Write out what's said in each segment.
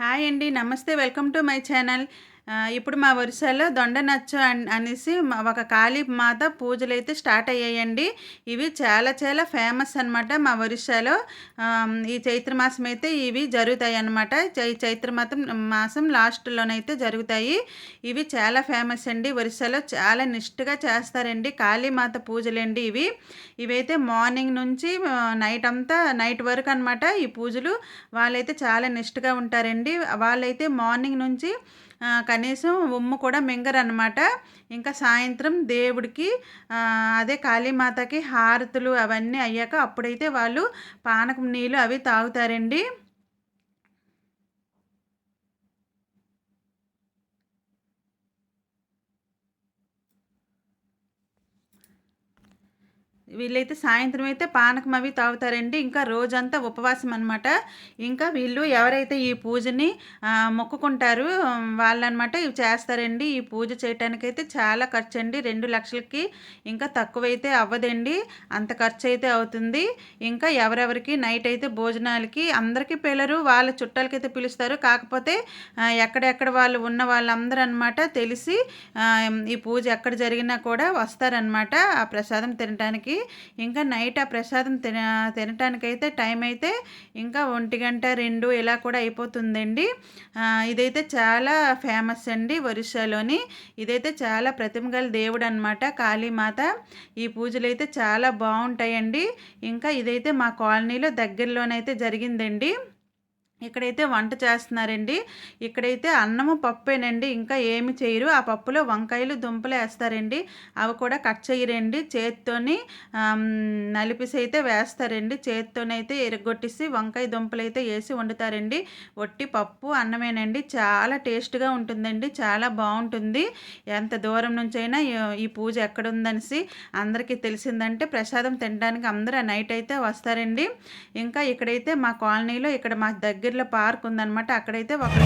Hi అండి. నమస్తే. Welcome to my channel. ఇప్పుడు మా వరుసలో దొండనచ్చు అనేసి ఒక కాళీ మాత పూజలైతే స్టార్ట్ అయ్యాయండి. ఇవి చాలా చాలా ఫేమస్ అనమాట మా ఒరిస్సాలో. ఈ చైత్ర మాసం అయితే ఇవి జరుగుతాయన్నమాట. చైత్ర మాసం లాస్ట్‌లోనైతే జరుగుతాయి. ఇవి చాలా ఫేమస్ అండి. ఒరిస్సాలో చాలా నిష్ఠగా చేస్తారండి. కాళీమాత పూజలండి ఇవి. ఇవైతే మార్నింగ్ నుంచి నైట్ వరకు అనమాట ఈ పూజలు. వాళ్ళైతే చాలా నిష్ఠగా ఉంటారండి. వాళ్ళైతే మార్నింగ్ నుంచి కనీసం ఉమ్ము కూడా మింగరనమాట. ఇంకా సాయంత్రం దేవుడికి అదే కాళీమాతకి హారతులు అవన్నీ అయ్యాక అప్పుడైతే వాళ్ళు పానకం నీళ్ళు అవి తాగుతారండి. వీళ్ళైతే సాయంత్రం అయితే పానకం అవి తాగుతారండి. ఇంకా రోజంతా ఉపవాసం అనమాట. ఇంకా వీళ్ళు ఎవరైతే ఈ పూజని మొక్కుకుంటారు వాళ్ళనమాట ఇవి చేస్తారండి. ఈ పూజ చేయటానికైతే చాలా ఖర్చండి. 2,00,000కి ఇంకా తక్కువైతే అవ్వదండి. అంత ఖర్చు అయితే అవుతుంది. ఇంకా ఎవరెవరికి నైట్ అయితే భోజనాలకి అందరికీ పిలరు. వాళ్ళ చుట్టాలకైతే పిలుస్తారు. కాకపోతే ఎక్కడెక్కడ వాళ్ళు ఉన్న వాళ్ళందరూ అనమాట తెలిసి ఈ పూజ ఎక్కడ జరిగినా కూడా వస్తారనమాట ఆ ప్రసాదం తినటానికి. ఇంకా నైట్ ఆ ప్రసాదం తినటానికైతే టైం అయితే ఇంకా 1:00, 2 ఇలా కూడా అయిపోతుందండి. ఇదైతే చాలా ఫేమస్ అండి ఒరిస్సాలోని. ఇదైతే చాలా ప్రతిమ గల దేవుడు అనమాట కాళీమాత. ఈ పూజలు అయితే చాలా బాగుంటాయండి. ఇంకా ఇదైతే మా కాలనీలో దగ్గరలోనైతే జరిగిందండి. ఇక్కడైతే వంట చేస్తున్నారండి. ఇక్కడైతే అన్నము పప్పేనండి, ఇంకా ఏమి చేయరు. ఆ పప్పులో వంకాయలు దుంపలు వేస్తారండి. అవి కూడా కట్ చేయరండి, చేత్తోని నలిపిసి అయితే వేస్తారండి. చేత్తోనైతే ఎరగొట్టేసి వంకాయ దుంపలు అయితే వేసి వండుతారండి. ఒట్టి పప్పు అన్నమేనండి. చాలా టేస్ట్గా ఉంటుందండి, చాలా బాగుంటుంది. ఎంత దూరం నుంచైనా ఈ పూజ ఎక్కడుందనేసి అందరికీ తెలిసిందంటే ప్రసాదం తినడానికి అందరూ నైట్ అయితే వస్తారండి. ఇంకా ఇక్కడైతే మా కాలనీలో ఇక్కడ మా దగ్గరలో పార్క్ ఉందన్నమాట. అక్కడైతే ఒకరు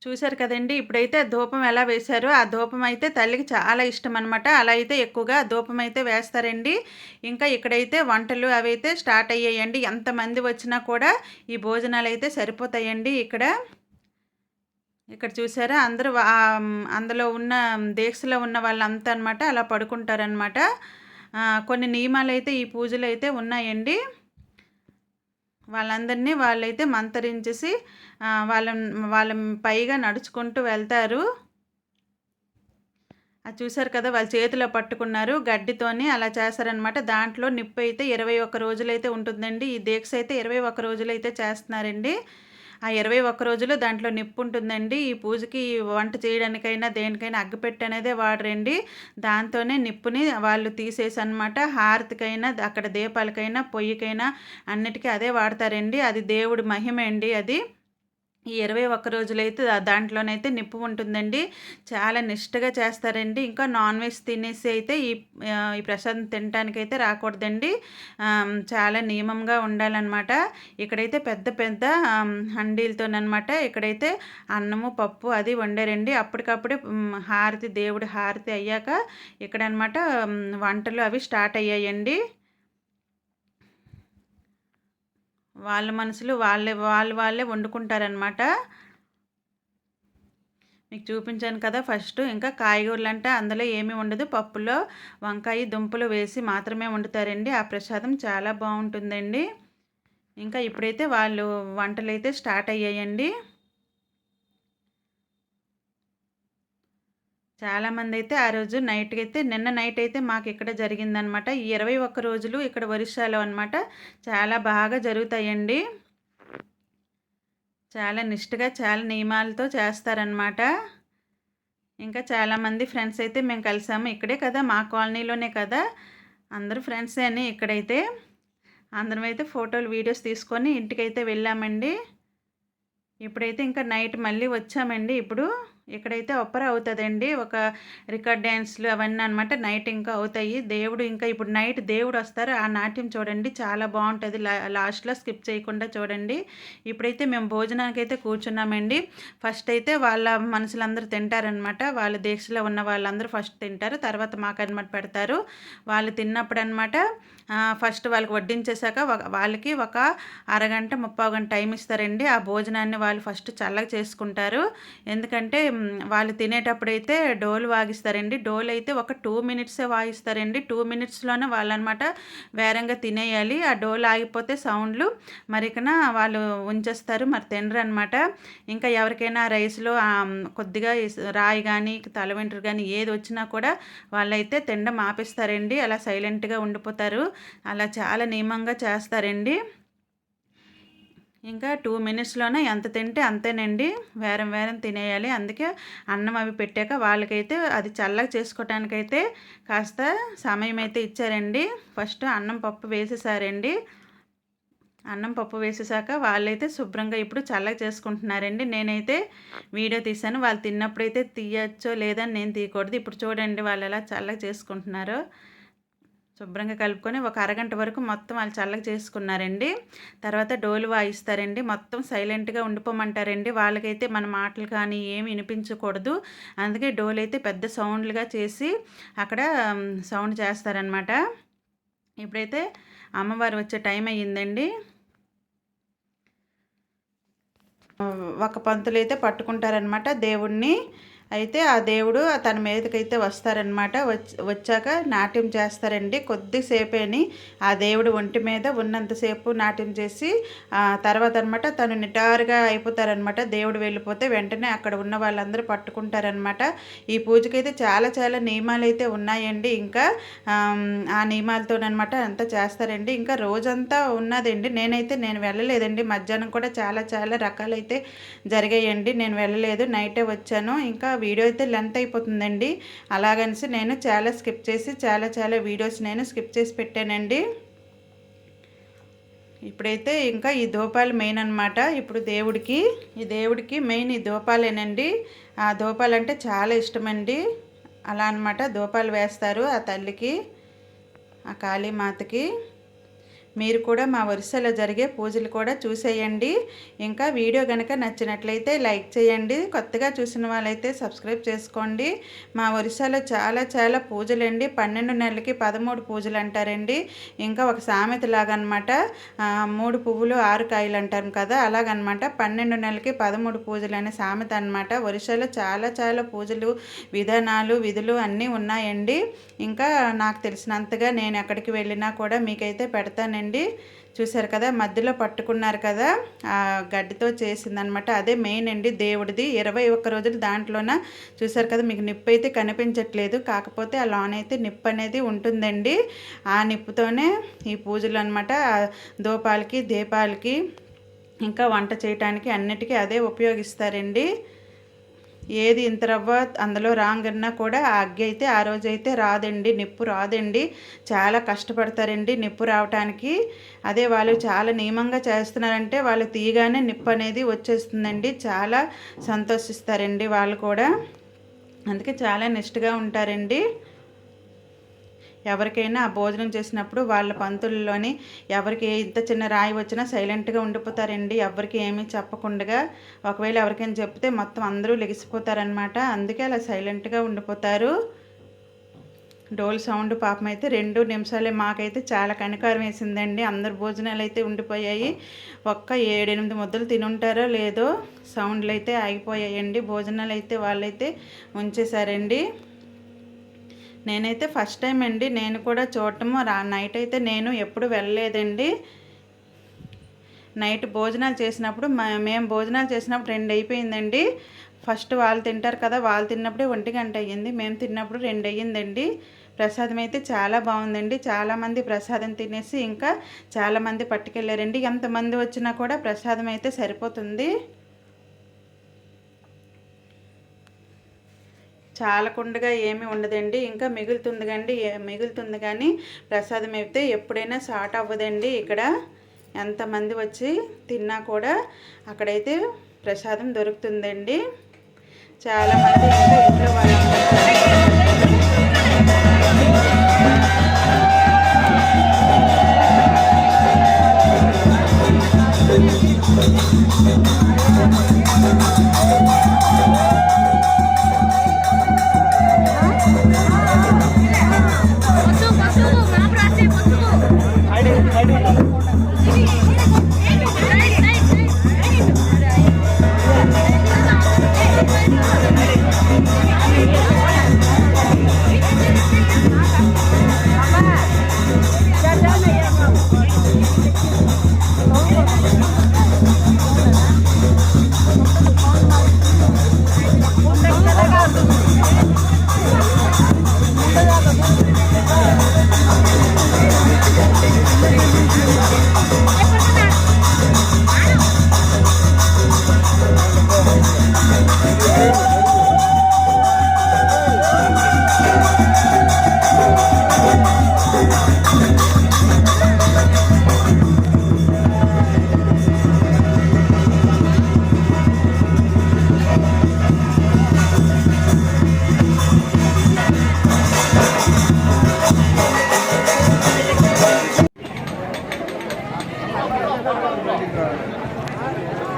చూసారు కదండీ! ఇప్పుడైతే ధూపం ఎలా వేశారో, ఆ ధూపం అయితే తల్లికి చాలా ఇష్టమనమాట. అలా అయితే ఎక్కువగా ధూపం అయితే వేస్తారండి. ఇంకా ఇక్కడైతే వంటలు అవైతే స్టార్ట్ అయ్యాయండి. ఎంతమంది వచ్చినా కూడా ఈ భోజనాలైతే సరిపోతాయండి ఇక్కడ. ఇక్కడ చూసారా అందరూ అందులో ఉన్న దీక్షలో ఉన్న వాళ్ళంతా అనమాట అలా పడుకుంటారనమాట. కొన్ని నియమాలైతే ఈ పూజలైతే ఉన్నాయండి. వాళ్ళందరినీ వాళ్ళైతే మంతరించేసి వాళ్ళ పైగా నడుచుకుంటూ వెళ్తారు. అది చూసారు కదా! వాళ్ళు చేతిలో పట్టుకున్నారు. గడ్డితోని అలా చేస్తారనమాట. దాంట్లో నిప్పైతే 21 రోజులైతే ఉంటుందండి. ఈ దీక్ష అయితే 21 రోజులైతే చేస్తున్నారండి. ఆ 21 రోజులు దాంట్లో నిప్పుంటుందండి. ఈ పూజకి వంట చేయడానికైనా, దేనికైనా అగ్గిపెట్టె అనేదే వాడరండి. దాంతోనే నిప్పుని వాళ్ళు తీసేసనమాట. హారతికైనా, అక్కడ దీపాలకైనా, పొయ్యికైనా అన్నిటికీ అదే వాడతారండి. అది దేవుడి మహిమే అండి అది. ఈ 21 రోజులైతే దాంట్లోనైతే నిప్పు ఉంటుందండి. చాలా నిష్టగా చేస్తారండి. ఇంకా నాన్ వెజ్ తినేసి అయితే ఈ ప్రసాదం తినటానికైతే రాకూడదండి. చాలా నియమంగా ఉండాలనమాట. ఇక్కడైతే పెద్ద పెద్ద హండీలతోననమాట ఇక్కడైతే అన్నము, పప్పు అది వండారండి. అప్పటికప్పుడే దేవుడి హారతి అయ్యాక ఇక్కడనమాట వంటలు అవి స్టార్ట్ అయ్యాయండి. వాళ్ళ మనుషులు వాళ్ళే వండుకుంటారనమాట. మీకు చూపించాను కదా ఫస్టు. ఇంకా కాయగూరలంటే అందులో ఏమీ ఉండదు. పప్పులో వంకాయ, దుంపలు వేసి మాత్రమే వండుతారండి. ఆ ప్రసాదం చాలా బాగుంటుందండి. ఇంకా ఇప్పుడైతే వాళ్ళు వంటలైతే స్టార్ట్ అయ్యాయండి. చాలామందైతే ఆ రోజు నైట్‌కైతే నిన్న నైట్ అయితే మాకిక్కడ జరిగిందనమాట. ఈ 21 రోజులు ఇక్కడ ఒరిస్సాలో అనమాట. చాలా బాగా జరుగుతాయండి. చాలా నిష్టగా, చాలా నియమాలతో చేస్తారనమాట. ఇంకా చాలామంది ఫ్రెండ్స్ అయితే మేము కలిసాము. ఇక్కడే కదా, మా కాలనీలోనే కదా, అందరూ ఫ్రెండ్సే అని ఇక్కడైతే. అందరమైతే ఫోటోలు, వీడియోస్ తీసుకొని ఇంటికైతే వెళ్ళామండి. ఇప్పుడైతే ఇంకా నైట్ మళ్ళీ వచ్చామండి ఇప్పుడు. ఇక్కడైతే ఒప్పరా అవుతుందండి. ఒక రికార్డ్ డ్యాన్స్‌లు అవన్నీ అనమాట. నైట్ ఇంకా అవుతాయి. దేవుడు ఇంకా ఇప్పుడు నైట్ దేవుడు వస్తారు. ఆ నాట్యం చూడండి చాలా బావుంటది. లాస్ట్‌లో స్కిప్ చేయకుండా చూడండి. ఇప్పుడైతే మేము భోజనానికైతే కూర్చున్నామండి. ఫస్ట్ అయితే వాళ్ళ మనుషులందరూ తింటారనమాట. వాళ్ళ దీక్షలో ఉన్న వాళ్ళందరూ ఫస్ట్ తింటారు. తర్వాత మాకనమాట పెడతారు. వాళ్ళు తిన్నప్పుడనమాట ఫస్ట్ వాళ్ళకి వడ్డించేసాక వాళ్ళకి ఒక అరగంట, ముప్పావు గంట టైం ఇస్తారండి. ఆ భోజనాన్ని వాళ్ళు ఫస్ట్ చల్లగా చేసుకుంటారు. ఎందుకంటే వాళ్ళు తినేటప్పుడైతే డోలు వాగిస్తారండి. డోలు అయితే ఒక 2 మినిట్సే వాయిస్తారండి. 2 మినిట్స్‌లోనే వాళ్ళనమాట వేరంగా తినేయాలి. ఆ డోలు ఆగిపోతే సౌండ్లు మరికన వాళ్ళు ఉంచేస్తారు. మరి తినరనమాట. ఇంకా ఎవరికైనా రైస్‌లో కొద్దిగా రాయి గానీ, తల వెంట్రుక గానీ ఏది వచ్చినా కూడా వాళ్ళైతే తినడం ఆపేస్తారండి. అలా సైలెంట్‌గా ఉండిపోతారు. అలా చాలా నియమంగా చేస్తారండి. ఇంకా 2 మినిట్స్‌లోనే ఎంత తింటే అంతేనండి. వేరం వేరం తినేయాలి. అందుకే అన్నం అవి పెట్టాక వాళ్ళకైతే అది చల్లగా చేసుకోవటానికైతే కాస్త సమయం అయితే ఇచ్చారండి. ఫస్ట్ అన్నం, పప్పు వేసేసారండి. అన్నం, పప్పు వేసేసాక వాళ్ళైతే శుభ్రంగా ఇప్పుడు చల్లగా చేసుకుంటున్నారండి. నేనైతే వీడియో తీశాను. వాళ్ళు తిన్నప్పుడైతే తీయచ్చో లేదని నేను తీయకూడదు. ఇప్పుడు చూడండి వాళ్ళు ఎలా చల్లగా చేసుకుంటున్నారో. శుభ్రంగా కలుపుకొని ఒక అరగంట వరకు మొత్తం వాళ్ళు చల్లగా చేసుకున్నారండి. తర్వాత డోలు వాయిస్తారండి. మొత్తం సైలెంట్‌గా ఉండిపోమంటారండి. వాళ్ళకైతే మన మాటలు కానీ ఏమి వినిపించకూడదు. అందుకే డోలైతే పెద్ద సౌండ్లుగా చేసి అక్కడ సౌండ్ చేస్తారనమాట. ఇప్పుడైతే అమ్మవారు వచ్చే టైం అయ్యిందండి. ఒక పంతులైతే పట్టుకుంటారనమాట దేవుడిని. అయితే ఆ దేవుడు తన మీదకైతే వస్తారనమాట. వచ్చాక నాట్యం చేస్తారండి. కొద్దిసేపేని ఆ దేవుడు ఒంటి మీద ఉన్నంతసేపు నాట్యం చేసి తర్వాత అనమాట తను నిటారుగా అయిపోతారనమాట. దేవుడు వెళ్ళిపోతే వెంటనే అక్కడ ఉన్న వాళ్ళందరూ పట్టుకుంటారనమాట. ఈ పూజకైతే చాలా చాలా నియమాలు అయితే ఉన్నాయండి. ఇంకా ఆ నియమాలతోనమాట అంతా చేస్తారండి. ఇంకా రోజంతా ఉన్నదండి. నేను వెళ్ళలేదండి. మధ్యాహ్నం కూడా చాలా చాలా రకాలైతే జరిగాయండి. నేను వెళ్ళలేదు. నైటే వచ్చాను. ఇంకా వీడియో అయితే లెంత్ అయిపోతుందండి. అలాగనేసి నేను చాలా స్కిప్ చేసి చాలా వీడియోస్ నేను స్కిప్ చేసి పెట్టానండి. ఇప్పుడైతే ఇంకా ఈ ధూపాలు మెయిన్ అనమాట. ఇప్పుడు ఈ దేవుడికి మెయిన్ ఈ ధూపాలేనండి. ఆ ధూపాలు అంటే చాలా ఇష్టమండి. అలా అనమాట ధూపాలు వేస్తారు ఆ తల్లికి, ఆ కాళీమాతకి. మీరు కూడా మా ఒరిస్సాలో జరిగే పూజలు కూడా చూసేయండి. ఇంకా వీడియో కనుక నచ్చినట్లయితే లైక్ చేయండి. కొత్తగా చూసిన వాళ్ళైతే సబ్స్క్రైబ్ చేసుకోండి. మా ఒరిస్సాలో చాలా పూజలండి. 12 నెలలకి 13 పూజలు అంటారండి. ఇంకా ఒక సామెత లాగనమాట, 3 పువ్వులు 6 కాయలు అంటారు కదా, అలాగనమాట 12 నెలలకి 13 పూజలు అనే సామెత అనమాట. ఒరిస్సాలో చాలా పూజలు, విధానాలు, విధులు అన్నీ ఉన్నాయండి. ఇంకా నాకు తెలిసినంతగా నేను ఎక్కడికి వెళ్ళినా కూడా మీకైతే పెడతానండి. చూసారు కదా, మధ్యలో పట్టుకున్నారు కదా, ఆ గడ్డితో చేసిందనమాట. అదే మెయిన్ అండి దేవుడిది. 21 రోజులు దాంట్లోన చూసారు కదా, మీకు నిప్పు అయితే కనిపించట్లేదు, కాకపోతే ఆ లోన్ అయితే నిప్పు అనేది ఉంటుందండి. ఆ నిప్పుతోనే ఈ పూజలు అనమాట. దూపాలకి, దీపాలకి, ఇంకా వంట చేయటానికి అన్నిటికీ అదే ఉపయోగిస్తారండి. ఏది ఇంత రవ్వ అందులో రాంగన్నా కూడా ఆ అగ్గి అయితే ఆ రోజైతే రాదండి, నిప్పు రాదండి. చాలా కష్టపడతారండి నిప్పు రావటానికి. అదే వాళ్ళు చాలా నియమంగా చేస్తున్నారంటే వాళ్ళు తీయగానే నిప్పు అనేది వచ్చేస్తుందండి. చాలా సంతోషిస్తారండి వాళ్ళు కూడా, అందుకే చాలా నిష్ఠగా ఉంటారండి. ఎవరికైనా ఆ భోజనం చేసినప్పుడు వాళ్ళ పంతుల్లోని ఎవరికి ఇంత చిన్న రాయి వచ్చినా సైలెంట్గా ఉండిపోతారండి, ఎవరికి ఏమీ చెప్పకుండా. ఒకవేళ ఎవరికైనా చెప్తే మొత్తం అందరూ లెగిసిపోతారనమాట, అందుకే అలా సైలెంట్గా ఉండిపోతారు. డోల్ సౌండ్ పాపం అయితే 2 నిమిషాలే. మాకైతే చాలా కనికారం వేసిందండి. అందరు భోజనాలు అయితే ఉండిపోయాయి. ఒక్క 7-8 ముద్దలు తినుంటారో లేదో సౌండ్లు అయితే ఆగిపోయాయండి. భోజనాలు అయితే వాళ్ళైతే ఉంచేశారండి. నేనైతే ఫస్ట్ టైం అండి నేను కూడా చూడటము. నైట్ అయితే నేను ఎప్పుడు వెళ్ళలేదండి. నైట్ భోజనాలు చేసినప్పుడు మేము భోజనాలు చేసినప్పుడు 2 అయిపోయిందండి. ఫస్ట్ వాళ్ళు తింటారు కదా, వాళ్ళు తిన్నప్పుడే 1 గంట అయ్యింది, మేము తిన్నప్పుడు 2 అయ్యిందండి. ప్రసాదం అయితే చాలా బాగుందండి. చాలామంది ప్రసాదం తినేసి ఇంకా చాలామంది పట్టుకెళ్ళారండి. ఎంతమంది వచ్చినా కూడా ప్రసాదం అయితే సరిపోతుంది. చాలకుండగా ఏమీ ఉండదండి, ఇంకా మిగులుతుంది కానీ ప్రసాదం అయితే ఎప్పుడైనా షార్ట్ అవ్వదండి. ఇక్కడ ఎంతమంది వచ్చి తిన్నా కూడా అక్కడైతే ప్రసాదం దొరుకుతుందండి. చాలామంది ఇంకా ఇంట్లో వాళ్ళందరూ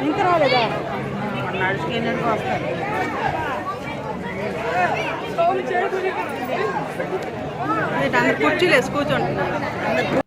ఇంకా రాలేదా, నడుచుకెళ్ళడానికి వస్తారు. కుర్చీలు వేసి కూర్చుంటున్నారు.